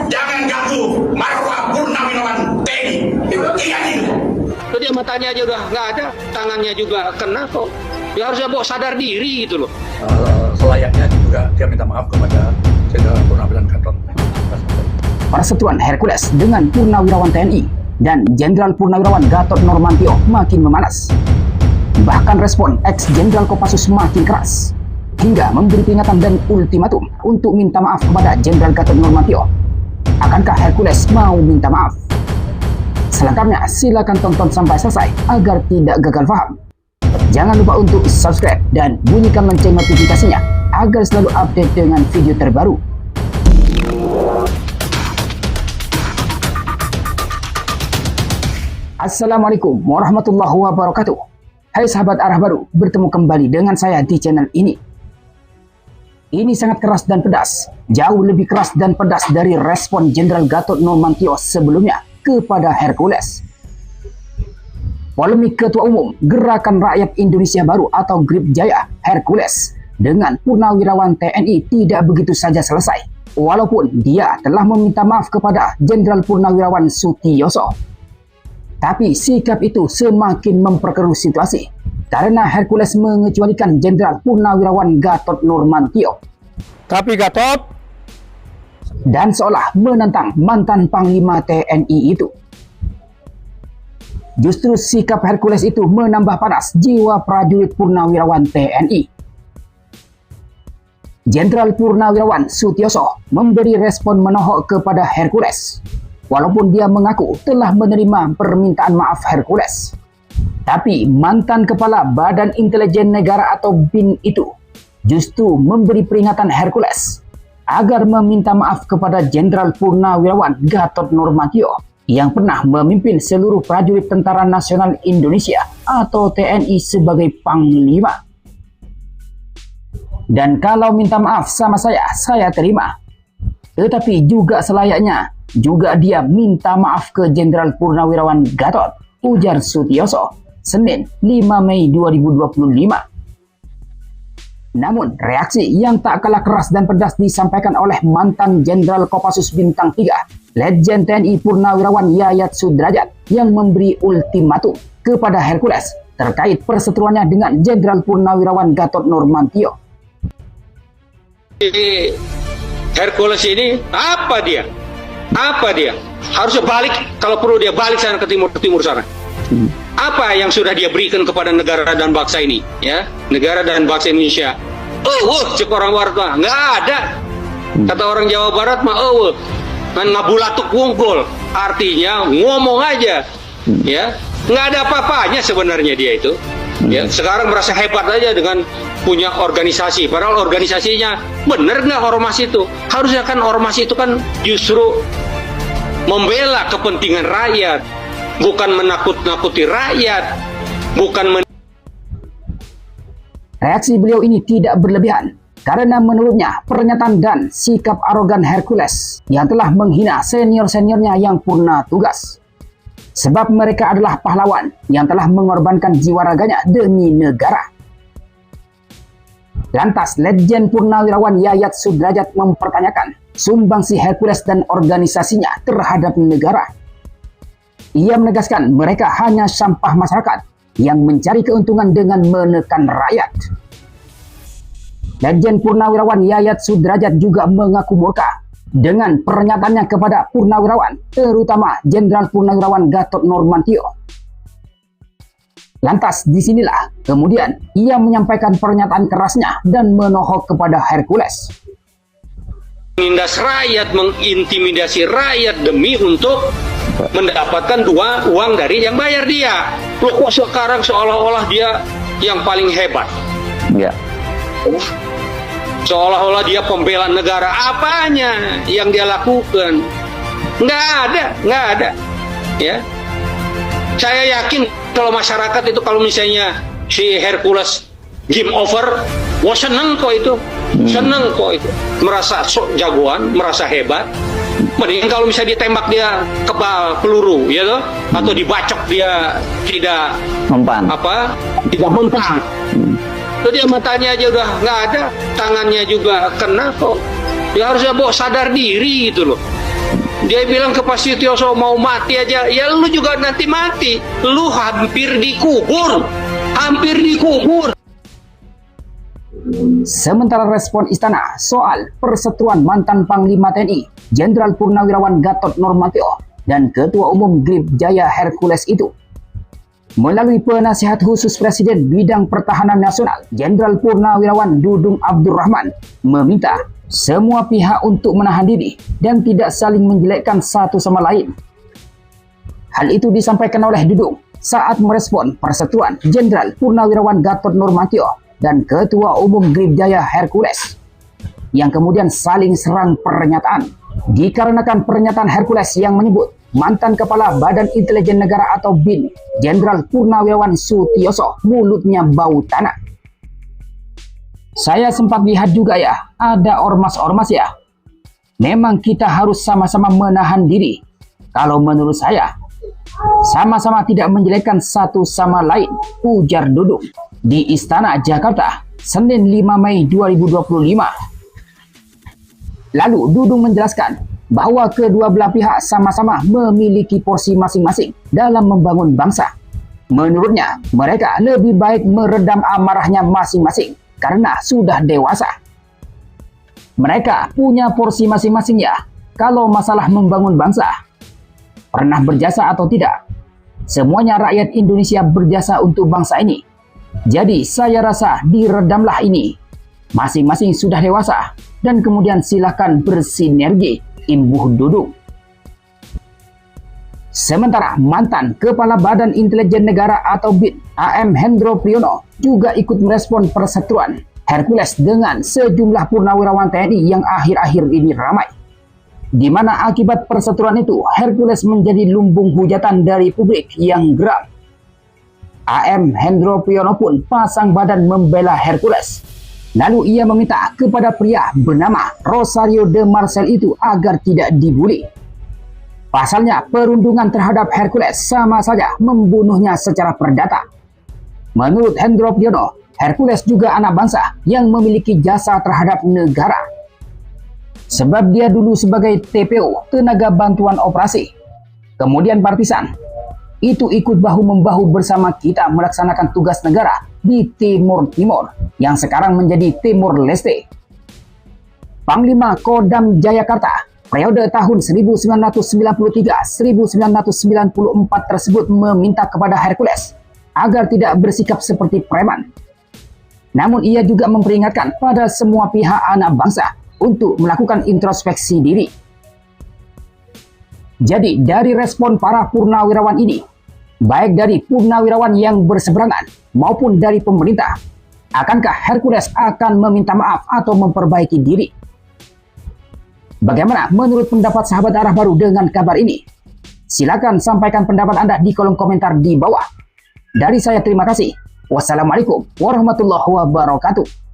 Jangan ganggu marwah Purnawirawan TNI. Ingat itu. Tadi matanya aja udah nggak ada, tangannya juga kena kok. Ya harusnya bawa sadar diri gitu loh. Selayaknya juga dia minta maaf kepada Jenderal Purnawirawan Gatot. Perseteruan Hercules dengan Purnawirawan TNI dan Jenderal Purnawirawan Gatot Nurmantio makin memanas. Bahkan respon ex-Jenderal Kopassus makin keras, hingga memberi peringatan dan ultimatum untuk minta maaf kepada Jenderal Gatot Nurmantio. Akankah Hercules mau minta maaf? Selengkapnya silakan tonton sampai selesai agar tidak gagal paham. Jangan lupa untuk subscribe dan bunyikan lonceng notifikasinya agar selalu update dengan video terbaru. Assalamualaikum warahmatullahi wabarakatuh. Hai sahabat arah baru, bertemu kembali dengan saya di channel ini. Ini sangat keras dan pedas, jauh lebih keras dan pedas dari respon Jenderal Gatot Nurmantio sebelumnya kepada Hercules. Polemik Ketua Umum Gerakan Rakyat Indonesia Baru atau GRIP Jaya, Hercules, dengan Purnawirawan TNI tidak begitu saja selesai, walaupun dia telah meminta maaf kepada Jenderal Purnawirawan Sutioso. Tapi sikap itu semakin memperkeruh situasi karena Hercules mengecualikan Jenderal Purnawirawan Gatot Nurmantio. Tapi Gatot Dan seolah menentang mantan Panglima TNI itu. Justru sikap Hercules itu menambah panas jiwa prajurit Purnawirawan TNI. Jenderal Purnawirawan Sutioso memberi respon menohok kepada Hercules, walaupun dia mengaku telah menerima permintaan maaf Hercules. Tapi mantan Kepala Badan Intelijen Negara atau BIN itu justru memberi peringatan Hercules agar meminta maaf kepada Jenderal Purnawirawan Gatot Nurmantio yang pernah memimpin seluruh prajurit Tentara Nasional Indonesia atau TNI sebagai Panglima. Dan kalau minta maaf sama saya terima. Tetapi juga selayaknya juga dia minta maaf ke Jenderal Purnawirawan Gatot, ujar Sutioso, Senin 5 Mei 2025. Namun, reaksi yang tak kalah keras dan pedas disampaikan oleh mantan Jenderal Kopassus Bintang 3, Letjen TNI Purnawirawan Yayat Sudrajat, yang memberi ultimatum kepada Hercules terkait perseteruannya dengan Jenderal Purnawirawan Gatot Nurmantio. Hercules ini apa dia? Apa dia? Harusnya balik, kalau perlu dia balik sana ke timur sana. Apa yang sudah dia berikan kepada negara dan bangsa ini, ya? Negara dan bangsa Indonesia. Cek orang barat mah nggak ada. Kata orang Jawa Barat mah kan ngabulatuk wungkul. Artinya ngomong aja, ya. Nggak ada apa-apanya sebenarnya dia itu. Ya, sekarang merasa hebat aja dengan punya organisasi. Padahal organisasinya bener nggak ormas itu? Harusnya kan ormas itu kan justru membela kepentingan rakyat, bukan menakut-nakuti rakyat, bukan Reaksi beliau ini tidak berlebihan karena menurutnya pernyataan dan sikap arogan Hercules yang telah menghina senior-seniornya yang purna tugas. Sebab mereka adalah pahlawan yang telah mengorbankan jiwa raganya demi negara. Lantas Letjen Purnawirawan Yayat Sudrajat mempertanyakan sumbangsi Hercules dan organisasinya terhadap negara. Ia menegaskan mereka hanya sampah masyarakat yang mencari keuntungan dengan menekan rakyat. Letjen Purnawirawan Yayat Sudrajat juga mengaku murka dengan pernyataannya kepada Purnawirawan, terutama Jenderal Purnawirawan Gatot Nurmantio. Lantas disinilah kemudian ia menyampaikan pernyataan kerasnya dan menohok kepada Hercules. menindas rakyat, mengintimidasi rakyat demi untuk mendapatkan uang dari yang bayar dia. Loh, kok sekarang seolah-olah dia yang paling hebat? Ya. Seolah-olah dia pembela negara. Apanya yang dia lakukan? Nggak ada. Ya, saya yakin kalau masyarakat itu, kalau misalnya si Hercules game over, wah seneng kok itu, merasa jagoan, merasa hebat. Mending kalau misalnya ditembak dia kebal peluru, ya toh, atau dibacok dia tidak tidak mempan. Jadi matanya aja udah nggak ada, tangannya juga kena kok. Ya harusnya Bo sadar diri gitu loh. Dia bilang ke Pak Sutioso mau mati aja, ya lu juga nanti mati. Lu hampir dikubur. Hampir dikubur. Sementara respon istana soal perseteruan mantan Panglima TNI Jenderal Purnawirawan Gatot Nurmantio dan Ketua Umum Grip Jaya Hercules itu, melalui penasihat khusus Presiden Bidang Pertahanan Nasional Jenderal Purnawirawan Dudung Abdurrahman meminta semua pihak untuk menahan diri dan tidak saling menjelekkan satu sama lain. Hal itu disampaikan oleh Dudung saat merespon perseteruan Jenderal Purnawirawan Gatot Nurmantio dan Ketua Umum Grip Jaya Hercules yang kemudian saling serang pernyataan. Dikarenakan pernyataan Hercules yang menyebut mantan Kepala Badan Intelijen Negara atau BIN Jenderal Purnawirawan Sutioso mulutnya bau tanah. Saya sempat lihat juga ya, ada ormas-ormas ya. Memang kita harus sama-sama menahan diri. Kalau menurut saya, sama-sama tidak menjelekkan satu sama lain, ujar Dudung di Istana Jakarta, Senin 5 Mei 2025. Lalu Dudung menjelaskan bahwa kedua belah pihak sama-sama memiliki porsi masing-masing dalam membangun bangsa. Menurutnya, mereka lebih baik meredam amarahnya masing-masing karena sudah dewasa. Mereka punya porsi masing-masing ya. Kalau masalah membangun bangsa, pernah berjasa atau tidak, semuanya rakyat Indonesia berjasa untuk bangsa ini. Jadi saya rasa diredamlah ini. Masing-masing sudah dewasa dan kemudian silahkan bersinergi, imbuh Dudung. Sementara mantan Kepala Badan Intelijen Negara atau BIN AM Hendro Priyono juga ikut merespon perseteruan Hercules dengan sejumlah purnawirawan TNI yang akhir-akhir ini ramai. Di mana akibat perseteruan itu Hercules menjadi lumbung hujatan dari publik yang geram. AM Hendro Priyono pun pasang badan membela Hercules. Lalu ia meminta kepada pria bernama Rosario de Marcel itu agar tidak dibuli. Pasalnya, perundungan terhadap Hercules sama saja membunuhnya secara perdata. Menurut Hendro Priyono, Hercules juga anak bangsa yang memiliki jasa terhadap negara. Sebab dia dulu sebagai TPO, tenaga bantuan operasi, kemudian partisan, itu ikut bahu-membahu bersama kita melaksanakan tugas negara di Timur Timur, yang sekarang menjadi Timur Leste. Panglima Kodam Jayakarta periode tahun 1993-1994 tersebut meminta kepada Hercules agar tidak bersikap seperti preman. Namun ia juga memperingatkan pada semua pihak anak bangsa untuk melakukan introspeksi diri. Jadi dari respon para purnawirawan ini, baik dari purnawirawan yang berseberangan maupun dari pemerintah, akankah Hercules akan meminta maaf atau memperbaiki diri? Bagaimana menurut pendapat sahabat Arah Baru dengan kabar ini? Silakan sampaikan pendapat Anda di kolom komentar di bawah. Dari saya terima kasih. Wassalamualaikum warahmatullahi wabarakatuh.